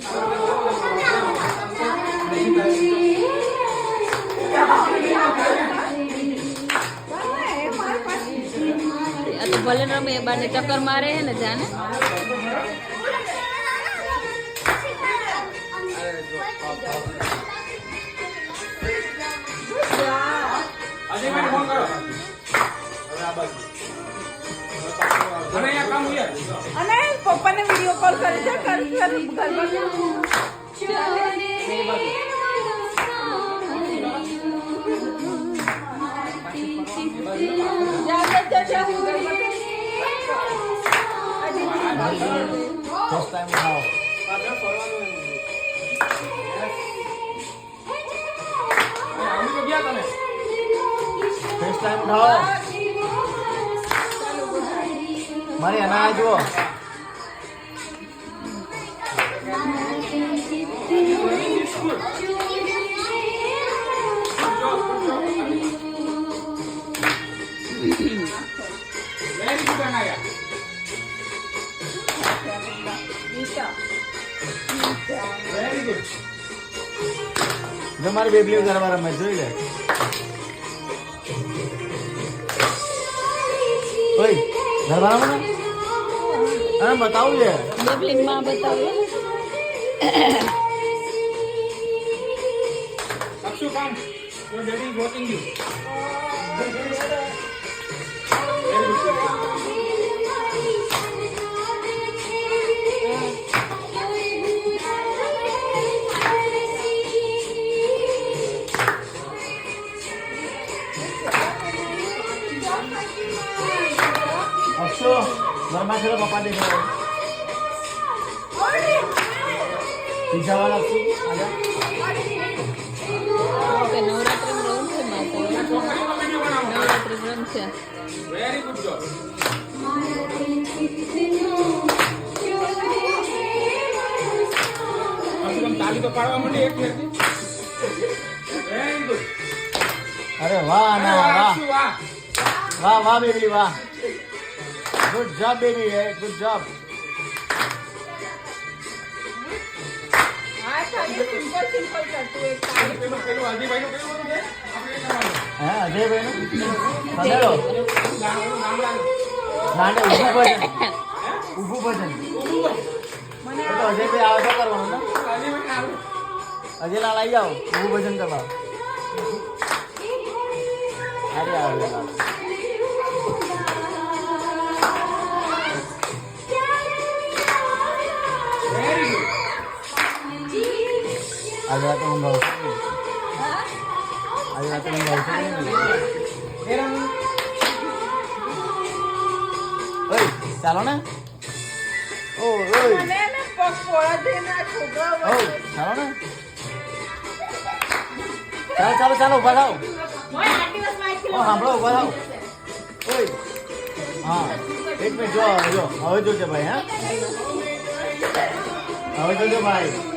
તો ભલે રમે એ બાને ચક્કર મારે હે ને જાને અને પપ્પાને વિડિયો કોલ કરે છે મારી અના જુઓ જો મારી બેબલી કરવા રમે જોઈ લે ઓય ઘરવાળા મને હા બતાવું છે બેબલી માં બતાવે અક્ષુ કામ your daddy is watching you Akshu ઘરમાં છે પપ્પા દેખાય પીઝા વાળા અક્ષુ આજા કે નવરાત્રી રમ છે માતા નવરાત્રી રમ છે વેરી ગુડ જોબ અક્ષુ તાલી તો પાડવા માંડી એક ફેરથી વેરી ગુડ અરે વાહ ના વાહ અક્ષુ વાહ વાહ વાહ બેબલી વાહ good job baby good job પેલું અજયભાઈ નું કેવું હતું આપણે કરવાનું હા અજયભાઈ નું પંદરો નાને ઊભું ભજન એ તો અજયભાઈ આવે તો કરવાનું ને અજયલાલ આવી જાઓ ઊભું ભજન કરવા અરે આવે લાલ આજે રાતે ઊંઘ આવશે આજે રાતે ઊંઘ આવશે ઓય ચાલો ને ઓ ઓય ચાલો ને ચાલો ચાલો ઉભા થાવ સાંભળો ઉભા થાવ ઓય હા એક મિનિટ જો હવે જોજે ભાઈ હા હવે જોજો ભાઈ